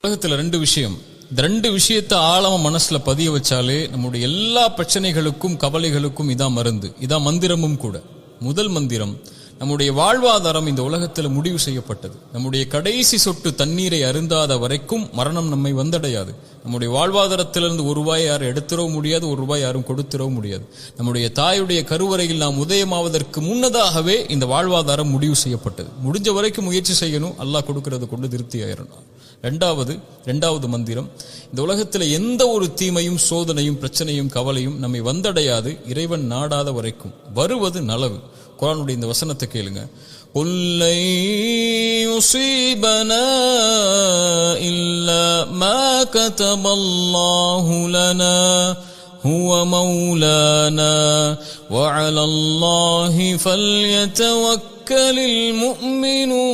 உலகத்துல இந்த ரெண்டு விஷயத்தை ஆழமா மனசுல பதிய வச்சாலே நம்முடைய எல்லா பிரச்சனைகளுக்கும் கவலைகளுக்கும் இதான் மருந்து, இதான் மந்திரமும் கூட. முதல் மந்திரம், நம்முடைய வாழ்வாதாரம் இந்த உலகத்தில் முடிவு செய்யப்பட்டது. நம்முடைய கடைசி சொட்டு தண்ணீரை அருந்தாத வரைக்கும் மரணம் நம்மை வந்தடையாது. நம்முடைய வாழ்வாதாரத்திலிருந்து ₹1 யாரும் எடுத்துறவும் முடியாது, ₹1 யாரும் கொடுத்துறவும் முடியாது. நம்முடைய தாயுடைய கருவறையில் நாம் உதயமாவதற்கு முன்னதாகவே இந்த வாழ்வாதாரம் முடிவு செய்யப்பட்டது. முடிஞ்ச வரைக்கும் முயற்சி செய்யணும், அல்லாஹ் கொடுக்கறது கொண்டு திருப்தி ஆயிரணும். இரண்டாவது மந்திரம், இந்த உலகத்தில் எந்த ஒரு தீமையும் சோதனையும் பிரச்சனையும் கவலையும் நம்மை வந்தடையாது இறைவன் நாடாத வரைக்கும். வருவது நலவு. குர்ஆனுடைய இந்த வசனத்தை கேளுங்க. قُلْ لَنْ يُصِيبَنَا إِلَّا مَا كَتَبَ اللَّهُ لَنَا هُوَ مَوْلَانَا وَعَلَى اللَّهِ فَلْيَتَوَكَّلِ الْمُؤْمِنُونَ.